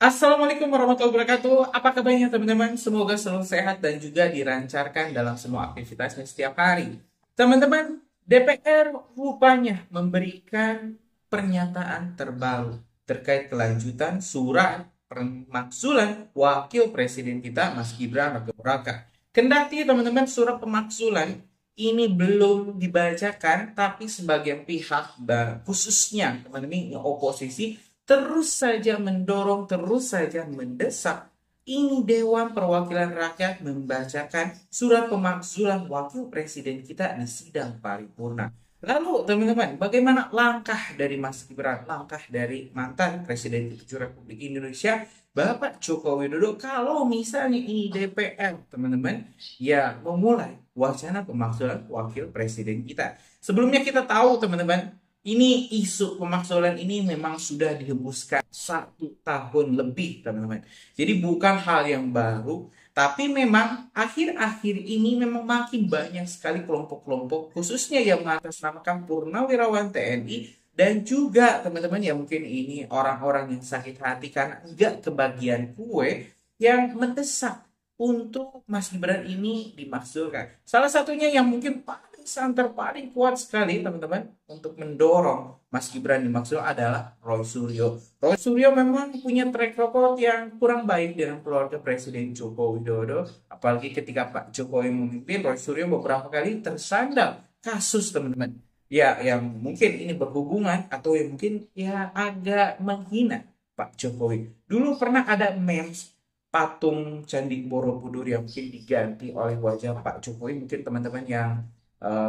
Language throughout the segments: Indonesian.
Assalamualaikum warahmatullahi wabarakatuh. Apa kabarnya teman-teman? Semoga selalu sehat dan juga dilancarkan dalam semua aktivitasnya setiap hari. Teman-teman, DPR rupanya memberikan pernyataan terbaru terkait kelanjutan surat pemakzulan Wakil Presiden kita Mas Gibran Raka. Kendati teman-teman surat pemakzulan ini belum dibacakan, tapi sebagian pihak dan khususnya teman-teman oposisi terus saja mendorong, terus saja mendesak ini Dewan Perwakilan Rakyat membacakan surat pemakzulan Wakil Presiden kita di sidang paripurna. Lalu teman-teman, bagaimana langkah dari Mas Gibran, langkah dari mantan Presiden ke-7 Republik Indonesia, Bapak Joko Widodo, kalau misalnya ini DPR, teman-teman, ya memulai wacana pemakzulan Wakil Presiden kita. Sebelumnya kita tahu, teman-teman, ini isu pemakzulan ini memang sudah dihembuskan 1 tahun lebih, teman-teman. Jadi bukan hal yang baru, tapi memang akhir-akhir ini memang makin banyak sekali kelompok-kelompok, khususnya yang mengatasnamakan Purnawirawan TNI, dan juga teman-teman ya mungkin ini orang-orang yang sakit hati karena enggak kebagian kue, yang mendesak untuk Mas Gibran ini dimakzulkan. Salah satunya yang mungkin santer paling kuat sekali teman-teman untuk mendorong Mas Gibran dimaksud adalah Roy Suryo. Roy Suryo memang punya track record yang kurang baik dengan keluarga Presiden Joko Widodo, apalagi ketika Pak Jokowi memimpin. Roy Suryo beberapa kali tersandal kasus teman-teman ya yang mungkin ini berhubungan atau yang mungkin ya agak menghina Pak Jokowi. Dulu pernah ada memes patung Candi Borobudur yang mungkin diganti oleh wajah Pak Jokowi, mungkin teman-teman yang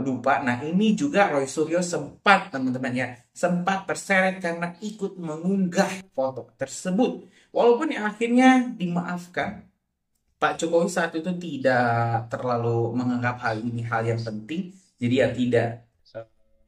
lupa. Nah ini juga Roy Suryo sempat teman-teman ya sempat terseret karena ikut mengunggah foto tersebut, walaupun yang akhirnya dimaafkan. Pak Jokowi saat itu tidak terlalu menganggap hal ini hal yang penting, jadi ya tidak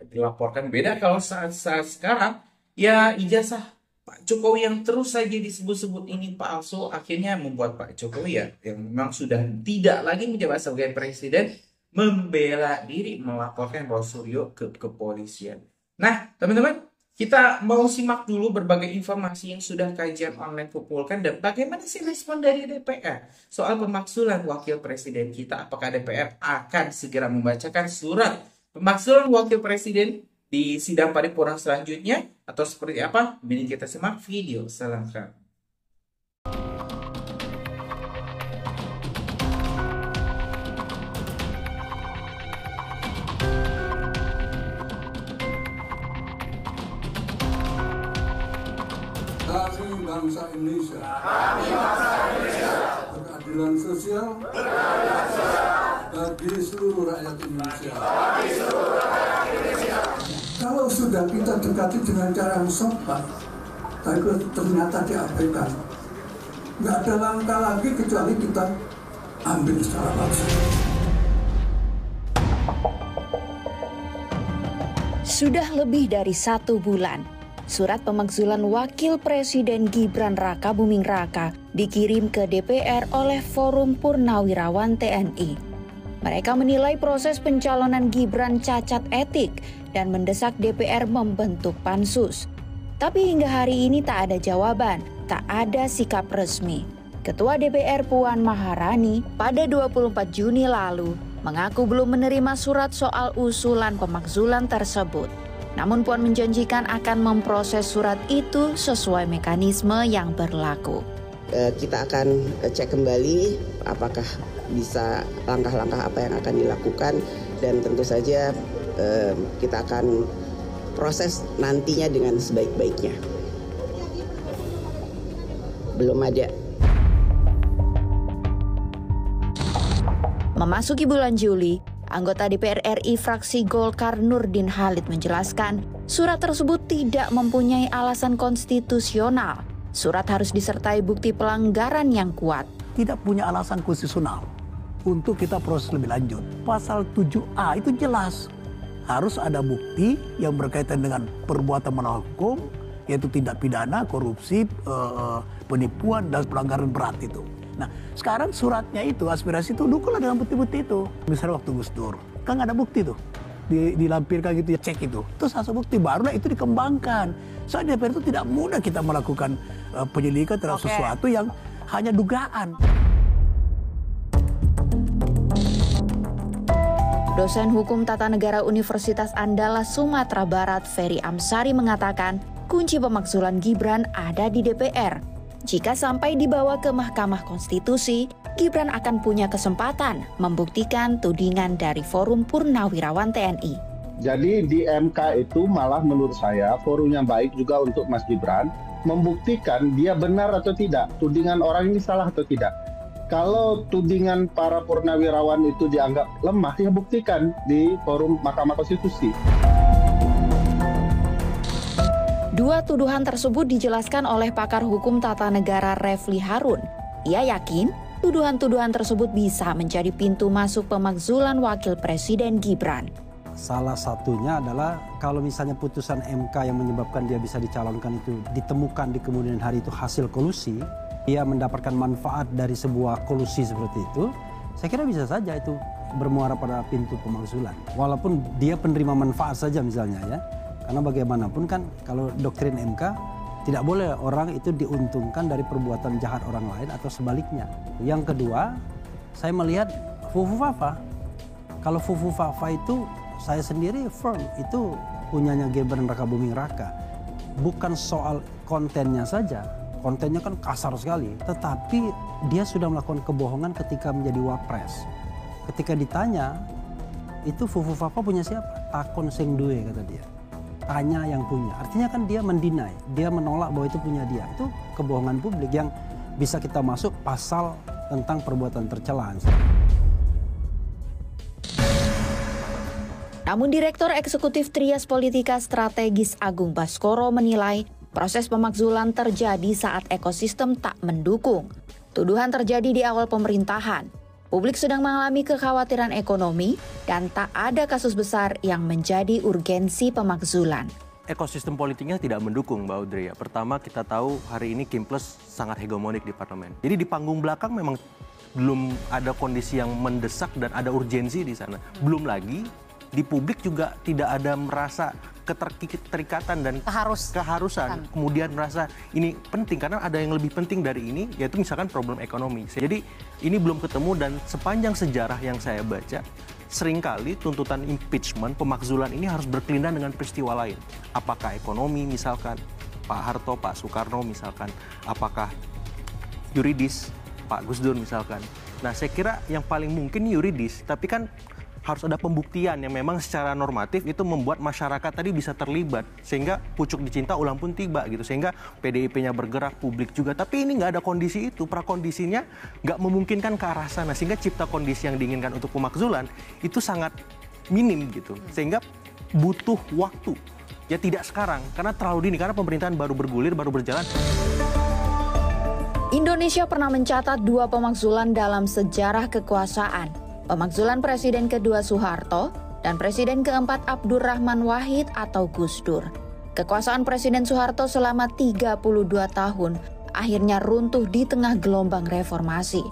dilaporkan. Beda kalau saat sekarang ya ijazah Pak Jokowi yang terus saja disebut-sebut ini palsu, akhirnya membuat Pak Jokowi ya yang memang sudah tidak lagi menjabat sebagai presiden membela diri melaporkan Roy Suryo ke kepolisian. Nah, teman-teman, kita mau simak dulu berbagai informasi yang sudah kajian online kumpulkan dan bagaimana sih respon dari DPR soal pemakzulan Wakil Presiden kita. Apakah DPR akan segera membacakan surat pemakzulan Wakil Presiden di sidang paripurna selanjutnya atau seperti apa? Ini kita simak video selengkapnya. Kami bangsa Indonesia. Berkeadilan sosial. Bagi seluruh rakyat Indonesia. Kalau sudah kita dekati dengan cara yang sopan, tapi ternyata diabaikan, nggak ada langkah lagi kecuali kita ambil secara paksa. Sudah lebih dari 1 bulan, surat pemakzulan Wakil Presiden Gibran Raka Buming Raka dikirim ke DPR oleh Forum Purnawirawan TNI. Mereka menilai proses pencalonan Gibran cacat etik dan mendesak DPR membentuk pansus. Tapi hingga hari ini tak ada jawaban, tak ada sikap resmi. Ketua DPR Puan Maharani pada 24 Juni lalu mengaku belum menerima surat soal usulan pemakzulan tersebut. Namun Puan menjanjikan akan memproses surat itu sesuai mekanisme yang berlaku. Kita akan cek kembali apakah bisa langkah-langkah apa yang akan dilakukan, dan tentu saja kita akan proses nantinya dengan sebaik-baiknya. Belum ada. Memasuki bulan Juli, anggota DPR RI fraksi Golkar Nurdin Halid menjelaskan surat tersebut tidak mempunyai alasan konstitusional. Surat harus disertai bukti pelanggaran yang kuat. Tidak punya alasan konstitusional untuk kita proses lebih lanjut. Pasal 7A itu jelas. Harus ada bukti yang berkaitan dengan perbuatan melawan hukum, yaitu tindak pidana, korupsi, penipuan, dan pelanggaran berat itu. Nah, sekarang suratnya itu, aspirasi itu, dukunglah dengan bukti-bukti itu. Misalnya waktu Gus Dur, kan nggak ada bukti tuh. dilampirkan gitu ya, cek itu. Terus hasil bukti barulah itu dikembangkan. Soalnya DPR itu tidak mudah kita melakukan penyelidikan terhadap sesuatu yang hanya dugaan. Dosen Hukum Tata Negara Universitas Andalas Sumatera Barat, Ferry Amsari mengatakan, kunci pemakzulan Gibran ada di DPR. Jika sampai dibawa ke Mahkamah Konstitusi, Gibran akan punya kesempatan membuktikan tudingan dari Forum Purnawirawan TNI. Jadi di MK itu malah menurut saya forum yang baik juga untuk Mas Gibran membuktikan dia benar atau tidak, tudingan orang ini salah atau tidak. Kalau tudingan para purnawirawan itu dianggap lemah, ya buktikan di forum Mahkamah Konstitusi. Dua tuduhan tersebut dijelaskan oleh pakar hukum tata negara Refli Harun. Ia yakin tuduhan-tuduhan tersebut bisa menjadi pintu masuk pemakzulan Wakil Presiden Gibran. Salah satunya adalah kalau misalnya putusan MK yang menyebabkan dia bisa dicalonkan itu ditemukan di kemudian hari itu hasil kolusi, dia mendapatkan manfaat dari sebuah kolusi seperti itu, saya kira bisa saja itu bermuara pada pintu pemakzulan. Walaupun dia penerima manfaat saja misalnya ya. Karena bagaimanapun kan kalau doktrin MK tidak boleh orang itu diuntungkan dari perbuatan jahat orang lain atau sebaliknya. Yang kedua, saya melihat Fufu Fafa. Kalau Fufu Fafa itu saya sendiri firm itu punyanya Gibran Raka Buming Raka. Bukan soal kontennya saja. Kontennya kan kasar sekali, tetapi dia sudah melakukan kebohongan ketika menjadi wapres. Ketika ditanya, itu Fufu Fafa punya siapa? Takon sing duwe kata dia. Tanya yang punya. Artinya kan dia mendinai, dia menolak bahwa itu punya dia. Itu kebohongan publik yang bisa kita masuk pasal tentang perbuatan tercela. Namun Direktur Eksekutif Trias Politika Strategis Agung Baskoro menilai proses pemakzulan terjadi saat ekosistem tak mendukung. Tuduhan terjadi di awal pemerintahan. Publik sedang mengalami kekhawatiran ekonomi dan tak ada kasus besar yang menjadi urgensi pemakzulan. Ekosistem politiknya tidak mendukung, Mbak Audrey. Pertama, kita tahu hari ini Kim Plus sangat hegemonik di parlemen. Jadi di panggung belakang memang belum ada kondisi yang mendesak dan ada urgensi di sana. Belum lagi di publik juga tidak ada merasa keterikatan dan keharusan. Kemudian merasa ini penting karena ada yang lebih penting dari ini, yaitu misalkan problem ekonomi. Jadi ini belum ketemu dan sepanjang sejarah yang saya baca, seringkali tuntutan impeachment, pemakzulan ini harus berkelindan dengan peristiwa lain. Apakah ekonomi misalkan, Pak Harto, Pak Soekarno misalkan, apakah yuridis, Pak Gus Dur misalkan. Nah saya kira yang paling mungkin yuridis, tapi kan harus ada pembuktian yang memang secara normatif itu membuat masyarakat tadi bisa terlibat sehingga pucuk dicinta ulang pun tiba gitu, sehingga PDIP-nya bergerak, publik juga. Tapi ini nggak ada kondisi itu, prakondisinya nggak memungkinkan ke arah sana, sehingga cipta kondisi yang diinginkan untuk pemakzulan itu sangat minim gitu, sehingga butuh waktu. Ya tidak sekarang karena terlalu dini, karena pemerintahan baru bergulir, baru berjalan. Indonesia pernah mencatat 2 pemakzulan dalam sejarah kekuasaan. Pemakzulan Presiden kedua Soeharto dan Presiden keempat Abdurrahman Wahid atau Gus Dur. Kekuasaan Presiden Soeharto selama 32 tahun akhirnya runtuh di tengah gelombang reformasi.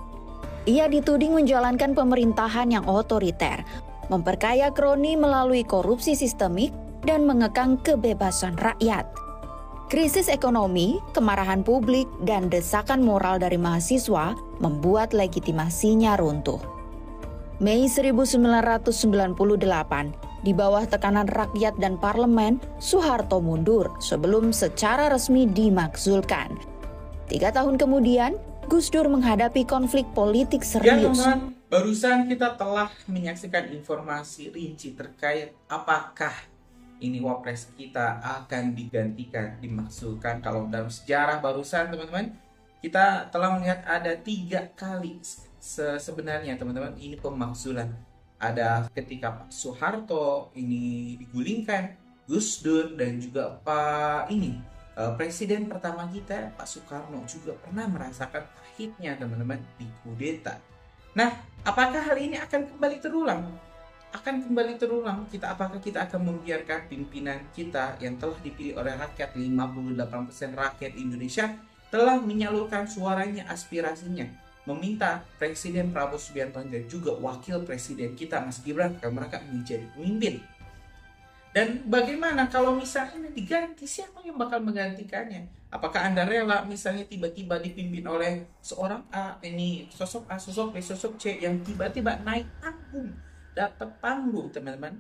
Ia dituding menjalankan pemerintahan yang otoriter, memperkaya kroni melalui korupsi sistemik, dan mengekang kebebasan rakyat. Krisis ekonomi, kemarahan publik, dan desakan moral dari mahasiswa membuat legitimasinya runtuh. Mei 1998, di bawah tekanan rakyat dan parlemen, Soeharto mundur sebelum secara resmi dimakzulkan. 3 tahun kemudian, Gus Dur menghadapi konflik politik serius. Ya teman-teman, barusan kita telah menyaksikan informasi rinci terkait apakah ini wapres kita akan digantikan, dimakzulkan. Kalau dalam sejarah barusan teman-teman, kita telah melihat ada 3 kali sebenarnya teman-teman ini pemakzulan. Ada ketika Pak Soeharto ini digulingkan, Gus Dur, dan juga Presiden pertama kita Pak Soekarno juga pernah merasakan pahitnya teman-teman di kudeta. Nah, apakah hal ini akan kembali terulang? Akan kembali terulang. Apakah kita akan membiarkan pimpinan kita yang telah dipilih oleh rakyat, 58% rakyat Indonesia telah menyalurkan suaranya, aspirasinya, meminta Presiden Prabowo Subianto dan juga Wakil Presiden kita Mas Gibran Raka menjadi pemimpin. Dan bagaimana kalau misalnya diganti, siapa yang bakal menggantikannya? Apakah Anda rela misalnya tiba-tiba dipimpin oleh seorang A, ini sosok A, sosok B, sosok C yang tiba-tiba naik panggung, dapat panggung, teman-teman?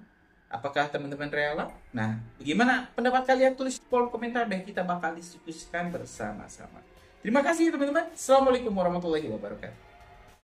Apakah teman-teman rela? Nah, bagaimana pendapat kalian? Tulis di kolom komentar dan kita bakal diskusikan bersama-sama. Terima kasih teman-teman. Assalamualaikum warahmatullahi wabarakatuh.